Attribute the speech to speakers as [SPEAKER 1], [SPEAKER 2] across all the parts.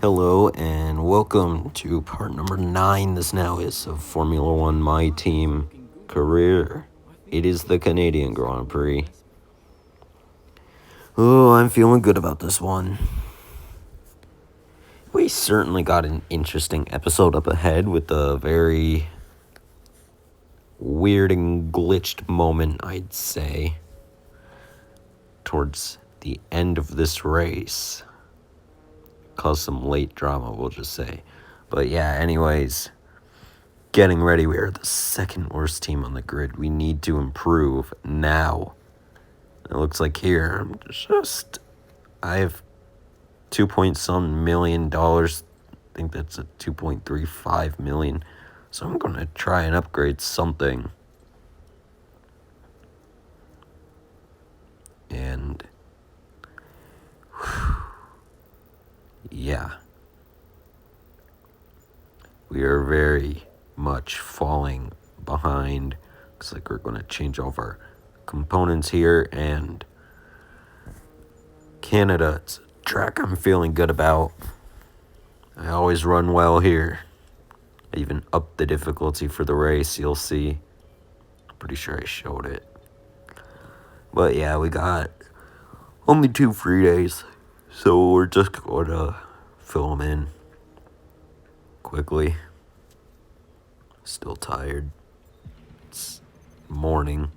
[SPEAKER 1] Hello and welcome to part number 9. This now is of Formula One My Team career. It is the Canadian Grand Prix. Oh, I'm feeling good about this one. We certainly got an interesting episode up ahead with a very weird and glitched moment, I'd say, towards the end of this race. Caused some late drama, we'll just say. But yeah, anyways, getting ready. We are the second worst team on the grid. We need to improve now. It looks like here, I have $2 million. I think that's a 2.35 million. So I'm going to try and upgrade something. And yeah, we are very much falling behind. Looks like we're going to change over our components here. And Canada, it's a track I'm feeling good about. I always run well here. I even upped the difficulty for the race, you'll see. I'm pretty sure I showed it. But yeah, we got only 2 free days, so we're just going to fill them in quickly. Still tired. It's morning.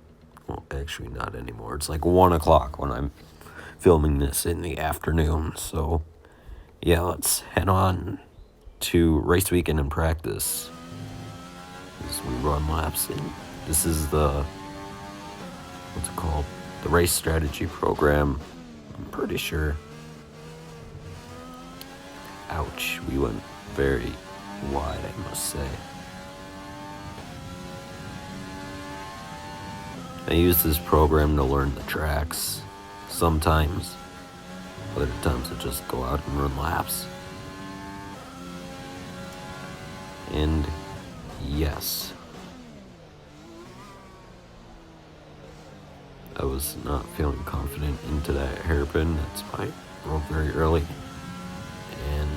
[SPEAKER 1] Well, actually not anymore. It's like 1 o'clock when I'm filming this in the afternoon. So yeah, let's head on to race weekend and practice as we run laps. And this is the, what's it called? The race strategy program. I'm pretty sure. Ouch, we went very wide, I must say. I use this program to learn the tracks. Sometimes. Other times I just go out and run laps. And yes, I was not feeling confident into that hairpin. That's why I broke very early. And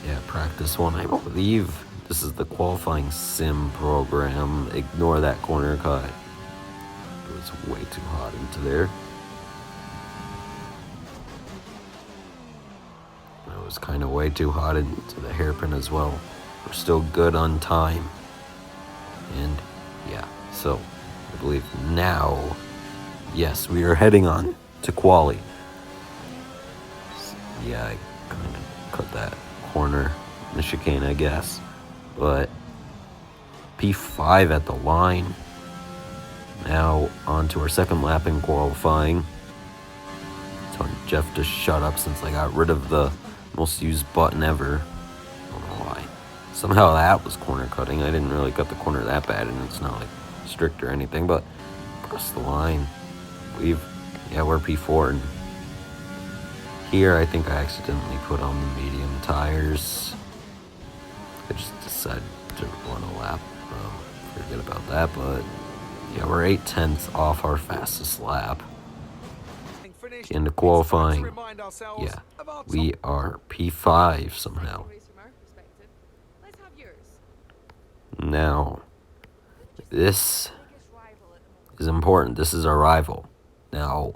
[SPEAKER 1] yeah, practice one. I believe this is the qualifying sim program. Ignore that corner cut. It was way too hot into there. It was kind of way too hot into the hairpin as well. We're still good on time. And yeah, so I believe now, yes, we are heading on to quali. Yeah, I kind of cut that corner in the chicane, I guess. But P5 at the line. Now on to our second lap in qualifying. Telling Jeff to shut up since I got rid of the most used button ever. I don't know why. Somehow that was corner cutting. I didn't really cut the corner that bad, and it's not like strict or anything, but across the line. We're P4, and here I think I accidentally put on the medium tires. I just decided to run a lap. Forget about that, but yeah, we're 0.8 off our fastest lap. Into qualifying, yeah, we are P5 somehow. Now, this is important. This is our rival. Now,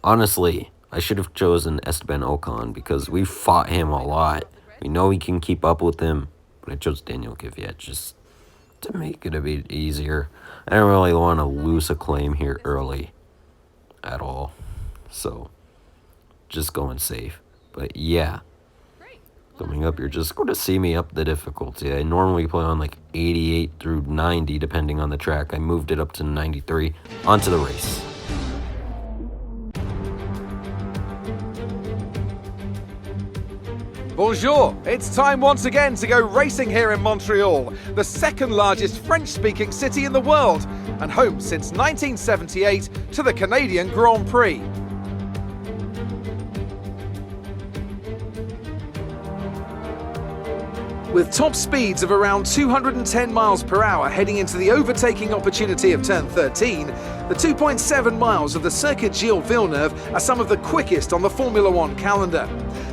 [SPEAKER 1] honestly, I should have chosen Esteban Ocon because we fought him a lot. We know we can keep up with him, but I chose Daniel Kvyat just to make it a bit easier. I don't really want to lose a claim here early at all, so just going safe. But yeah, coming up, you're just going to see me up the difficulty. I normally play on like 88 through 90 depending on the track. I moved it up to 93. Onto the race.
[SPEAKER 2] Bonjour! It's time once again to go racing here in Montreal, the second largest French-speaking city in the world, and home since 1978 to the Canadian Grand Prix. With top speeds of around 210 miles per hour heading into the overtaking opportunity of turn 13, The 2.7 miles of the Circuit Gilles Villeneuve are some of the quickest on the Formula One calendar.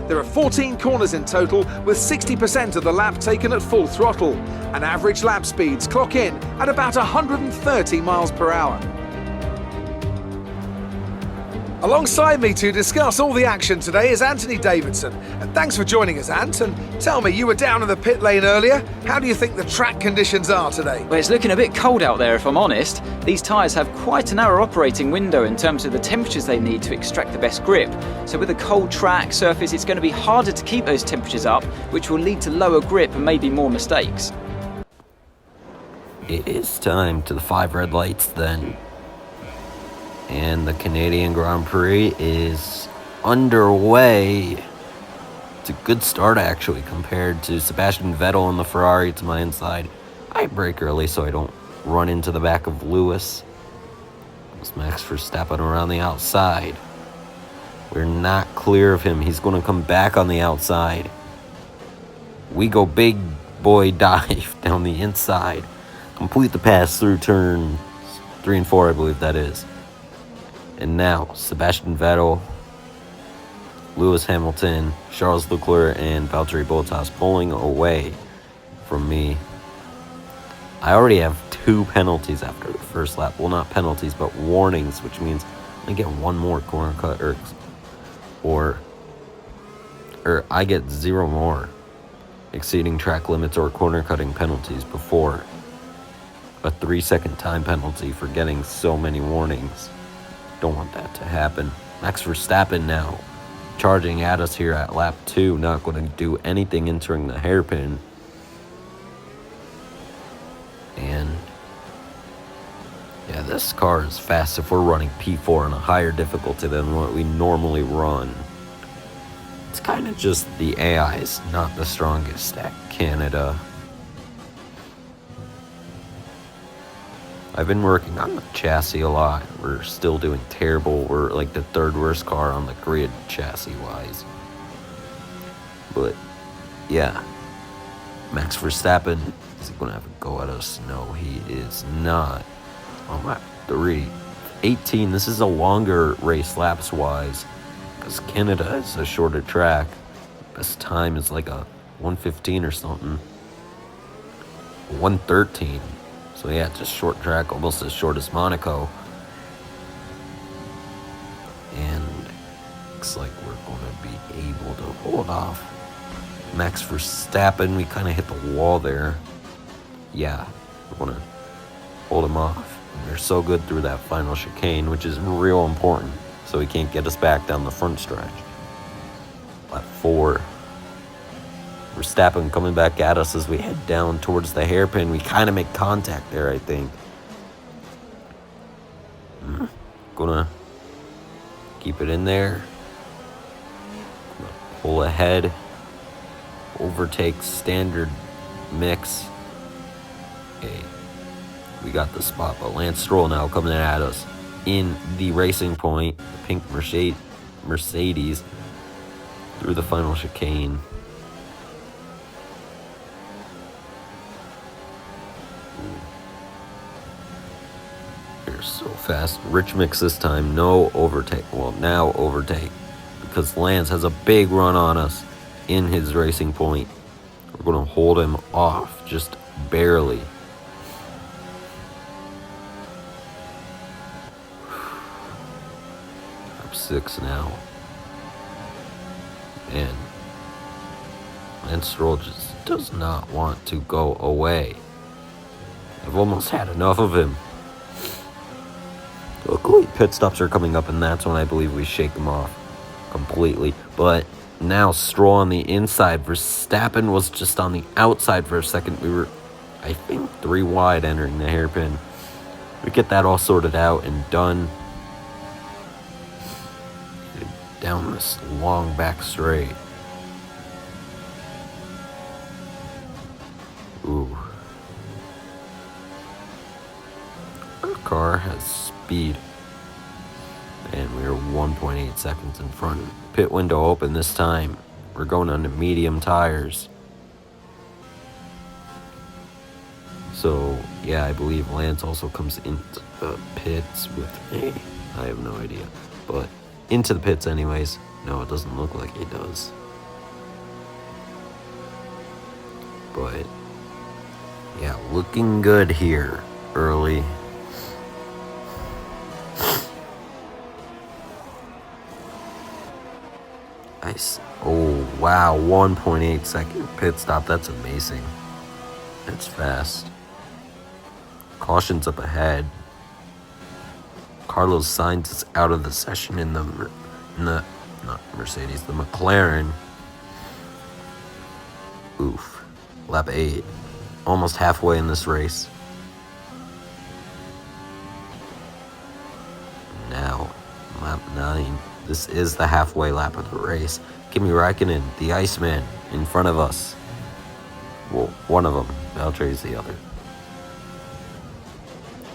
[SPEAKER 2] There are 14 corners in total, with 60% of the lap taken at full throttle, and average lap speeds clock in at about 130 miles per hour. Alongside me to discuss all the action today is Anthony Davidson. And thanks for joining us, Ant. And tell me, you were down in the pit lane earlier. How do you think the track conditions are today?
[SPEAKER 3] Well, it's looking a bit cold out there, if I'm honest. These tyres have quite a narrow operating window in terms of the temperatures they need to extract the best grip. So with a cold track surface, it's going to be harder to keep those temperatures up, which will lead to lower grip and maybe more mistakes.
[SPEAKER 1] It is time to the 5 red lights then. And the Canadian Grand Prix is underway. It's a good start, actually, compared to Sebastian Vettel in the Ferrari to my inside. I brake early so I don't run into the back of Lewis. It's Max Verstappen around the outside. We're not clear of him. He's going to come back on the outside. We go big boy dive down the inside. Complete the pass through turns 3 and 4, I believe that is. And now, Sebastian Vettel, Lewis Hamilton, Charles Leclerc, and Valtteri Bottas pulling away from me. I already have 2 penalties after the first lap. Well, not penalties, but warnings, which means I get 1 more corner cut, or I get 0 more exceeding track limits or corner cutting penalties before a 3-second time penalty for getting so many warnings. Don't want that to happen. Max Verstappen now charging at us here at lap 2. Not going to do anything entering the hairpin. And yeah, this car is fast if we're running P4 on a higher difficulty than what we normally run. It's kind of just the AI is not the strongest at Canada. I've been working on the chassis a lot. We're still doing terrible. We're like the 3rd worst car on the grid chassis-wise. But, yeah. Max Verstappen, is he going to have a go at us? No, he is not. On lap 3. 18, this is a longer race laps-wise, because Canada is a shorter track. Best time is like a 1:15 or something. 1:13. So yeah, just short track, almost as short as Monaco. And looks like we're going to be able to hold off Max Verstappen. We kind of hit the wall there. Yeah, we're going to hold him off. And they're so good through that final chicane, which is real important, so he can't get us back down the front stretch. Lap 4. Verstappen coming back at us as we head down towards the hairpin. We kind of make contact there, I think. Gonna keep it in there. Gonna pull ahead. Overtake standard mix. Okay. We got the spot, but Lance Stroll now coming at us in the Racing Point. The pink Mercedes through the final chicane. So fast. Rich mix this time. No overtake. Well, now overtake. Because Lance has a big run on us in his Racing Point. We're going to hold him off. Just barely. Lap 6 now. And Lance Stroll just does not want to go away. I've almost had enough of him. Luckily, pit stops are coming up, and that's when I believe we shake them off completely. But now Stroll on the inside. Verstappen was just on the outside for a second. We were, I think, 3 wide entering the hairpin. We get that all sorted out and done. Down this long back straight. Ooh. Our car has speed. And we are 1.8 seconds in front. Pit window open this time. We're going on to medium tires. So, yeah, I believe Lance also comes into the pits with me. I have no idea. But into the pits anyways. No, it doesn't look like he does. But yeah, looking good here early. Nice. Oh, wow. 1.8 second pit stop. That's amazing. That's fast. Caution's up ahead. Carlos Sainz is out of the session in the not Mercedes, the McLaren. Oof. Lap 8. Almost halfway in this race. Now, lap 9. This is the halfway lap of the race. Kimi Räikkönen, the Iceman, in front of us. Well, one of them. Valtteri's the other.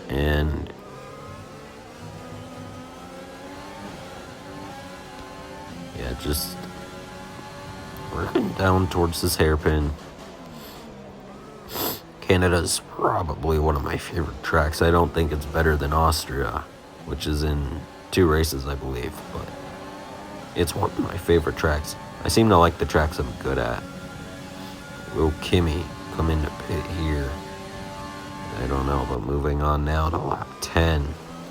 [SPEAKER 1] And yeah, just working down towards this hairpin. Canada's probably one of my favorite tracks. I don't think it's better than Austria, which is in 2 races, I believe, but it's one of my favorite tracks. I seem to like the tracks I'm good at. Will Kimi come into pit here? I don't know, but moving on now to lap 10.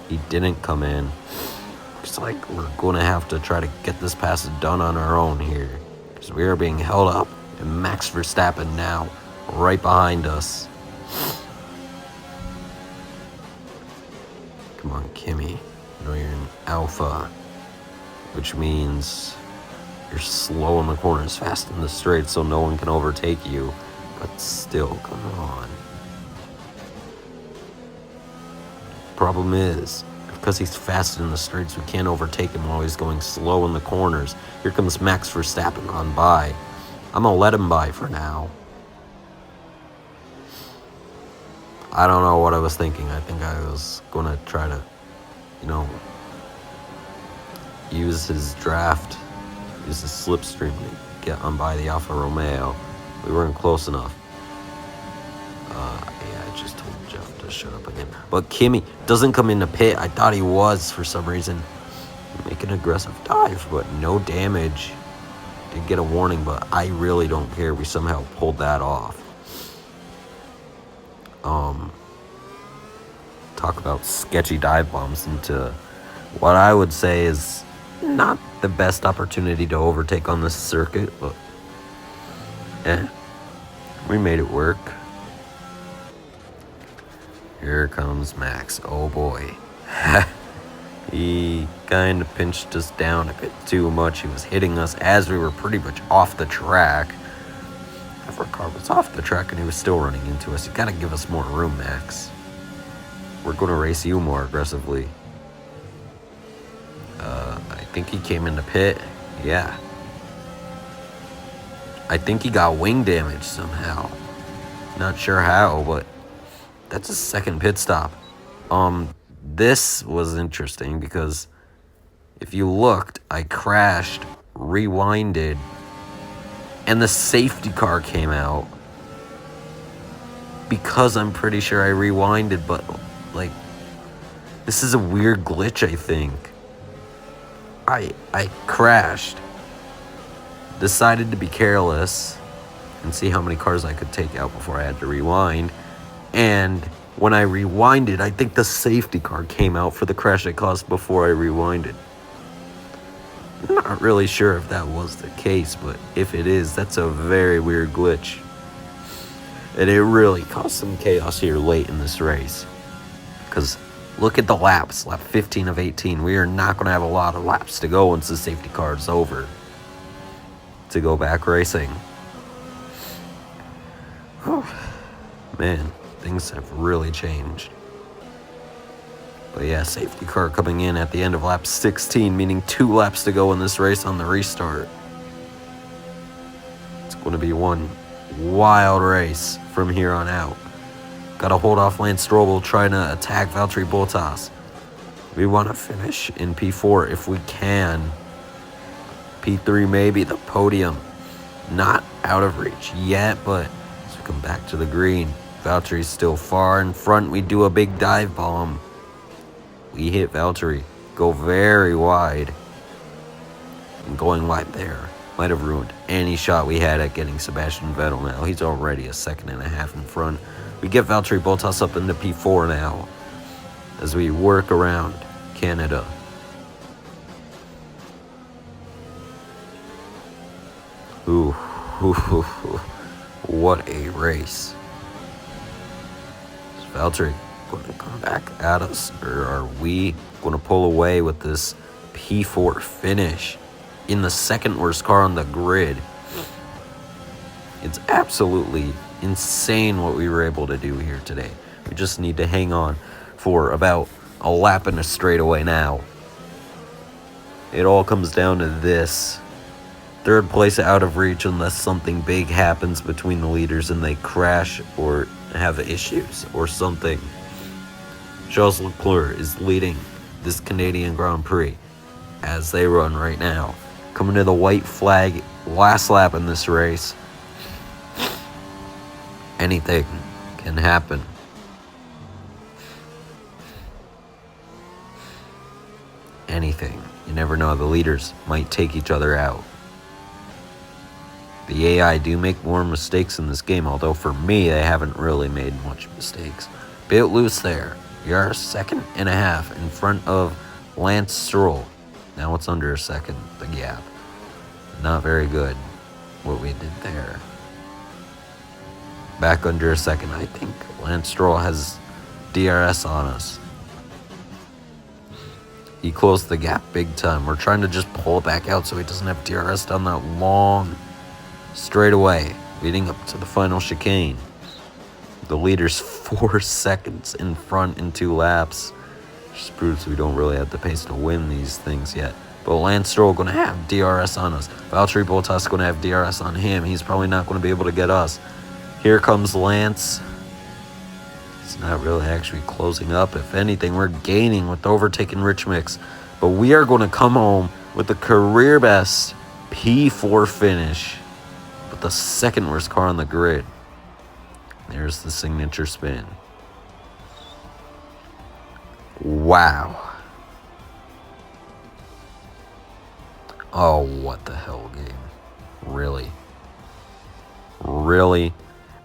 [SPEAKER 1] He didn't come in. Looks like we're going to have to try to get this pass done on our own here, because we are being held up, and Max Verstappen now right behind us. Come on, Kimi. I know you're in Alpha, which means you're slow in the corners, fast in the straight, so no one can overtake you. But still, come on. Problem is, because he's fast in the straights, we can't overtake him while he's going slow in the corners. Here comes Max Verstappen on by. I'm gonna let him by for now. I don't know what I was thinking. I think I was gonna try to, use his draft, use his slipstream to get on by the Alfa Romeo. We weren't close enough. Yeah, I just told Jeff to shut up again. But Kimi doesn't come into pit. I thought he was for some reason. Make an aggressive dive, but no damage. Did get a warning, but I really don't care. We somehow pulled that off. Talk about sketchy dive bombs into what I would say is not the best opportunity to overtake on this circuit, but we made it work. Here comes Max. Oh boy. He kind of pinched us down a bit too much. He was hitting us as we were pretty much off the track. If our car was off the track and he was still running into us, you gotta give us more room, Max. We're gonna race you more aggressively. I think he came into pit. Yeah. I think he got wing damage somehow. Not sure how, but that's his second pit stop. This was interesting because if you looked, I crashed, rewinded, and the safety car came out because I'm pretty sure I rewinded, but this is a weird glitch, I think. I crashed, decided to be careless and see how many cars I could take out before I had to rewind, and when I rewinded, I think the safety car came out for the crash I caused before I rewinded. I'm not really sure if that was the case, but if it is, that's a very weird glitch. And it really caused some chaos here late in this race. Because look at the laps, lap 15 of 18. We are not going to have a lot of laps to go once the safety car is over to go back racing. Whew. Man, things have really changed. But yeah, safety car coming in at the end of lap 16, meaning 2 laps to go in this race on the restart. It's going to be one wild race from here on out. Got to hold off Lance Stroll trying to attack Valtteri Bottas. We want to finish in P4 if we can. P3 maybe, the podium. Not out of reach yet, but as we come back to the green, Valtteri's still far in front. We do a big dive bomb. We hit Valtteri. Go very wide. And going wide there might have ruined any shot we had at getting Sebastian Vettel now. He's already a second and a half in front. We get Valtteri Bottas up into P4 now as we work around Canada. Ooh, what a race. Is Valtteri going to come back at us, or are we going to pull away with this P4 finish in the second worst car on the grid? It's absolutely insane what we were able to do here today. We just need to hang on for about a lap and a straightaway now. It all comes down to this. Third place out of reach unless something big happens between the leaders and they crash or have issues or something. Charles Leclerc is leading this Canadian Grand Prix as they run right now. Coming to the white flag, last lap in this race. Anything can happen. Anything. You never know. The leaders might take each other out. The AI do make more mistakes in this game, although for me, they haven't really made much mistakes. Bit loose there. We are a second and a half in front of Lance Stroll. Now it's under a second, the gap. Not very good, what we did there. Back under a second. I think Lance Stroll has DRS on us. He closed the gap big time. We're trying to just pull it back out so he doesn't have DRS down that long straightaway leading up to the final chicane. The leader's 4 seconds in front in 2 laps. Just proves we don't really have the pace to win these things yet. But Lance Stroll going to have DRS on us. Valtteri Bottas going to have DRS on him. He's probably not going to be able to get us. Here comes Lance. It's not really actually closing up. If anything, we're gaining with overtaking Rich Mix. But we are going to come home with the career best P4 finish with the second worst car on the grid. There's the signature spin. Wow. Oh, what the hell, game. Really? Really?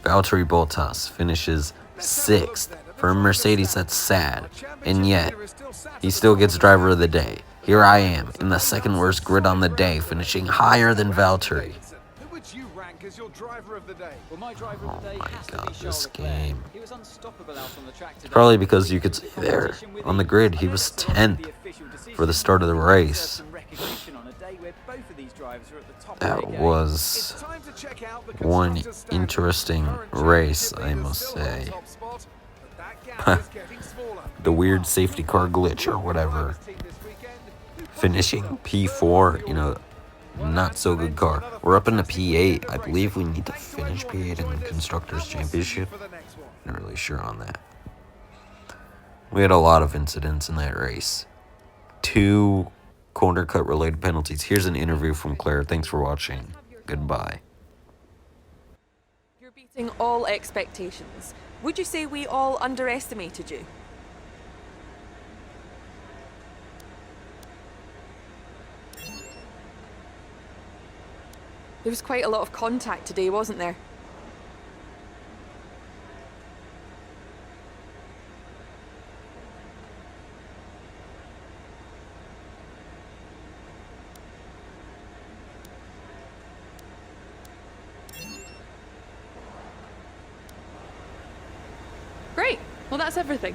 [SPEAKER 1] Valtteri Bottas finishes 6th. For a Mercedes, that's sad. And yet, he still gets driver of the day. Here I am, in the second worst grid on the day, finishing higher than Valtteri.
[SPEAKER 3] Well, my driver of the day
[SPEAKER 1] Oh my
[SPEAKER 3] has to
[SPEAKER 1] God,
[SPEAKER 3] be Charles
[SPEAKER 1] this
[SPEAKER 3] Leclerc.
[SPEAKER 1] game.
[SPEAKER 3] He was unstoppable out on the track today.
[SPEAKER 1] Probably because you could see there, on the grid, he was 10th for the start of the race. That was one interesting race, I must say. The weird safety car glitch or whatever. Finishing P4, not so good car. We're up into P8. I believe we need to finish P8 in the Constructors' Championship. Not really sure on that. We had a lot of incidents in that race. 2 corner cut related penalties. Here's an interview from Claire. Thanks for watching. Goodbye.
[SPEAKER 4] You're beating all expectations. Would you say we all underestimated you? There was quite a lot of contact today, wasn't there? Great. Well, that's everything.